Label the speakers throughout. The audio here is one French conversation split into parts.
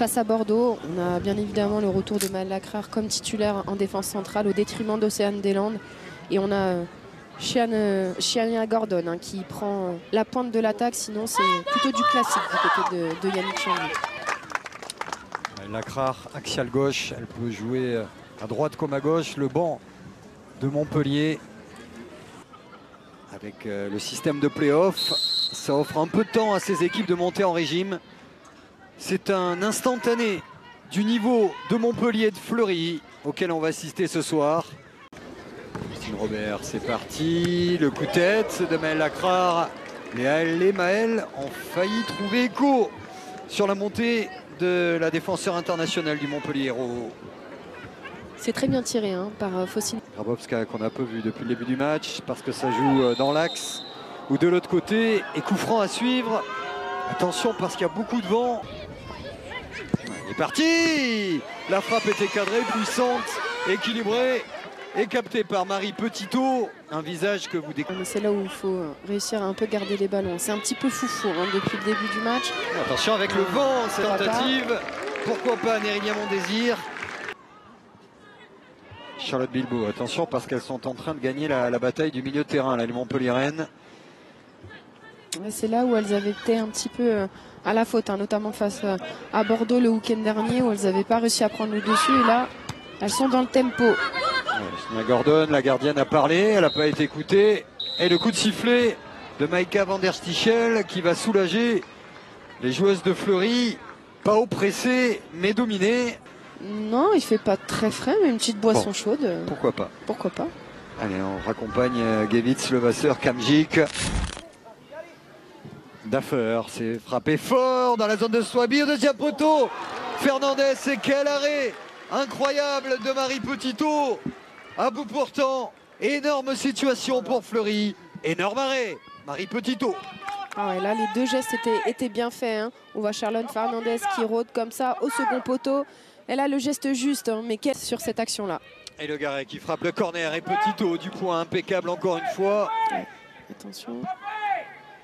Speaker 1: face à Bordeaux. On a bien évidemment le retour de Maëlle Lacrare comme titulaire en défense centrale au détriment d'Océane Deslandes. Et on a Chiania Gordon hein, qui prend la pointe de l'attaque. Sinon, c'est plutôt du classique du côté de Yannick Chandiou.
Speaker 2: Lacrare, axiale gauche, elle peut jouer à droite comme à gauche. Le banc de Montpellier avec le système de play-off, ça offre un peu de temps à ces équipes de monter en régime. C'est un instantané du niveau de Montpellier et de Fleury auquel on va assister ce soir. Christine Robert, c'est parti. Le coup de tête de Maëlle Lacrare. Les Maëlle ont failli trouver écho sur la montée de la défenseur internationale du Montpellier Hérault.
Speaker 1: C'est très bien tiré hein, par Faucine.
Speaker 2: Grabowska qu'on a un peu vu depuis le début du match parce que ça joue dans l'axe ou de l'autre côté. Et coup franc à suivre. Attention parce qu'il y a beaucoup de vent. Il est parti. La frappe était cadrée, puissante, équilibrée et captée par Marie Petitot. Un visage que vous découvrez.
Speaker 1: C'est là où il faut réussir à un peu garder les ballons. C'est un petit peu foufou hein, depuis le début du match.
Speaker 2: Attention avec le vent, cette tentative. Pourquoi pas Nérélia Mondésir. Charlotte Bilbao, attention parce qu'elles sont en train de gagner la bataille du milieu de terrain, là, les Montpelliéraines.
Speaker 1: C'est là où elles avaient été un petit peu à la faute, hein, notamment face à Bordeaux le week-end dernier où elles n'avaient pas réussi à prendre le dessus. Et là, elles sont dans le tempo.
Speaker 2: Sonia Gordon, la gardienne a parlé, elle n'a pas été écoutée. Et le coup de sifflet de Maïka van der Stichel qui va soulager les joueuses de Fleury. Pas oppressées, mais dominées.
Speaker 1: Non, il fait pas très frais, mais une petite boisson chaude.
Speaker 2: Pourquoi pas?
Speaker 1: Pourquoi pas?
Speaker 2: Allez, on raccompagne Gevitz, Levasseur, Kamjik. Daffer, c'est frappé fort dans la zone de Swabi au deuxième poteau. Fernandez, et quel arrêt incroyable de Marie Petitot. À bout portant, énorme situation pour Fleury. Énorme arrêt, Marie Petitot.
Speaker 1: Ah ouais, là, les deux gestes étaient bien faits. Hein. On voit Charlotte Fernandez qui rôde comme ça au second poteau. Elle a le geste juste, hein, mais qu'est-ce sur cette action-là?
Speaker 2: Et Le Garret qui frappe le corner et Petitot du point impeccable encore une fois.
Speaker 1: Ouais. Attention.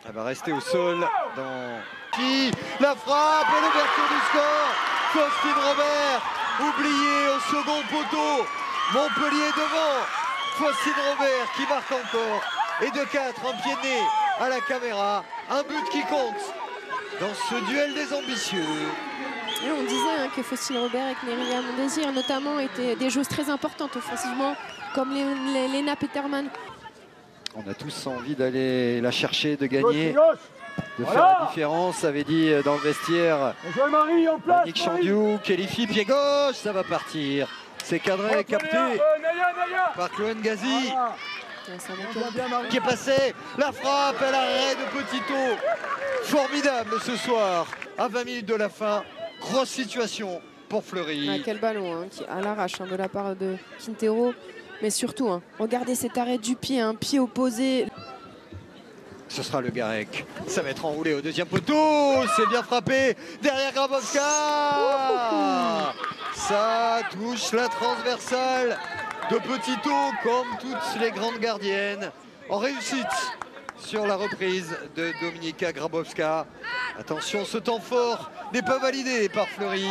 Speaker 2: Elle va rester au sol dans qui la frappe et l'ouverture du score. Faustine Robert oublié au second poteau. Montpellier devant. Faustine Robert qui marque encore. Et de 4 en pied de nez à la caméra. Un but qui compte dans ce duel des ambitieux.
Speaker 1: Et on disait hein, que Faustine Robert et Nérélia Mondésir notamment étaient des joueuses très importantes offensivement, comme Lena Peterman.
Speaker 2: On a tous envie d'aller la chercher, de gagner, de faire la différence, avait dit dans le vestiaire Yannick Chandiou. Qualifie, pied gauche, ça va partir. C'est cadré, capté par Chloé Ngazi. Qui est passé, la frappe, elle arrête de Petitot. Formidable ce soir, à 20 minutes de la fin. Grosse situation pour Fleury.
Speaker 1: Ah, quel ballon hein, qui, à l'arrache hein, de la part de Quintero. Mais surtout, hein, regardez cet arrêt du pied, un pied opposé.
Speaker 2: Ce sera Le Garec. Ça va être enroulé au deuxième poteau. C'est bien frappé derrière Grabowska. Ça touche la transversale de Petitot comme toutes les grandes gardiennes. En réussite sur la reprise de Dominika Grabowska. Attention, ce temps fort n'est pas validé par Fleury.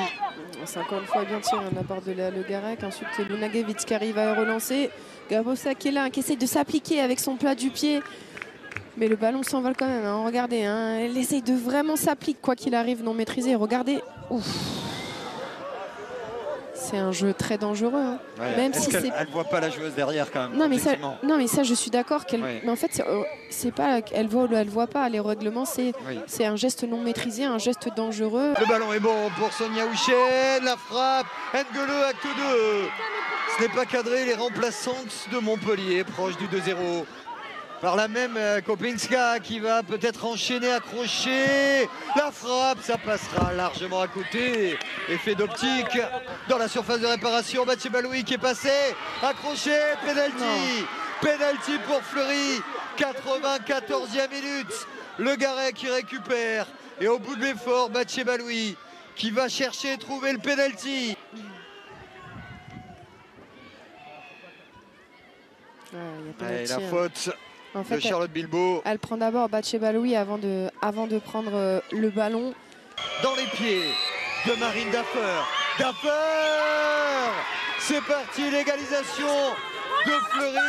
Speaker 1: C'est encore une fois bien tiré de la part de Le Garec. Ensuite, c'est Luna Gevitz qui arrive à relancer. Grabowska qui est là, qui essaie de s'appliquer avec son plat du pied. Mais le ballon s'envole quand même. Hein. Regardez, hein. Elle essaye de vraiment s'appliquer, quoi qu'il arrive, non maîtrisé. Regardez. Ouf. C'est un jeu très dangereux. Hein.
Speaker 2: Ouais,
Speaker 1: même si
Speaker 2: elle ne voit pas la joueuse derrière quand même.
Speaker 1: Non, mais ça, je suis d'accord.
Speaker 2: Oui.
Speaker 1: Mais en fait, c'est pas elle voit ou elle voit pas. Les règlements, c'est un geste non maîtrisé, un geste dangereux.
Speaker 2: Le ballon est bon pour Sonia Houchen. La frappe. N'Gele, acte 2. Ce n'est pas cadré. Les remplaçantes de Montpellier, proche du 2-0. Par la même Kopinska qui va peut-être enchaîner, accrocher. La frappe, ça passera largement à côté. Effet d'optique dans la surface de réparation. Batchebaloui qui est passé. Accroché, penalty. Penalty pour Fleury. 94e minute. Le Garret qui récupère. Et au bout de l'effort, Batchebaloui qui va chercher et trouver le penalty. Et la faute en fait, de Charlotte Bilbao.
Speaker 1: Elle prend d'abord Batchebaloui avant de prendre le ballon.
Speaker 2: Dans les pieds de Marine Daffer. Daffer! C'est parti, l'égalisation de Fleury.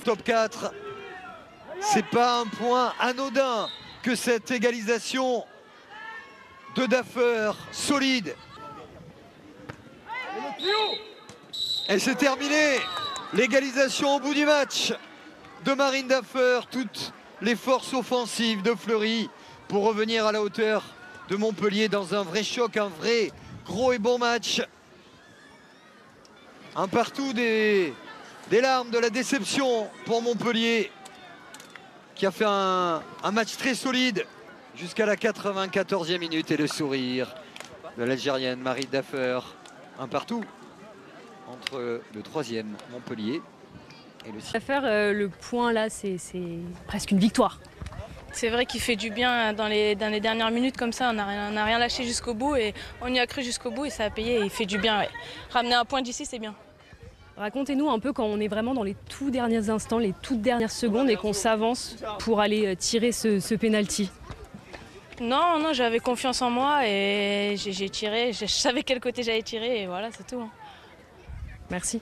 Speaker 2: Top 4. C'est pas un point anodin que cette égalisation de Daffer, solide. Et c'est terminé. L'égalisation au bout du match de Marine Daffer. Toutes les forces offensives de Fleury pour revenir à la hauteur de Montpellier dans un vrai choc, un vrai gros et bon match. Un partout, des larmes, de la déception pour Montpellier qui a fait un match très solide jusqu'à la 94e minute et le sourire de l'Algérienne Marine Daffer. Un partout entre le 3e Montpellier et le 6e.
Speaker 3: Faire le point là, c'est presque une victoire.
Speaker 4: C'est vrai qu'il fait du bien dans les dernières minutes comme ça, on n'a rien lâché jusqu'au bout et on y a cru jusqu'au bout et ça a payé et il fait du bien. Ouais. Ramener un point d'ici, c'est bien.
Speaker 3: Racontez-nous un peu quand on est vraiment dans les tout derniers instants, les toutes dernières secondes et qu'on s'avance pour aller tirer ce penalty.
Speaker 4: Non, j'avais confiance en moi et j'ai tiré, je savais quel côté j'allais tirer et voilà, c'est tout.
Speaker 3: Merci.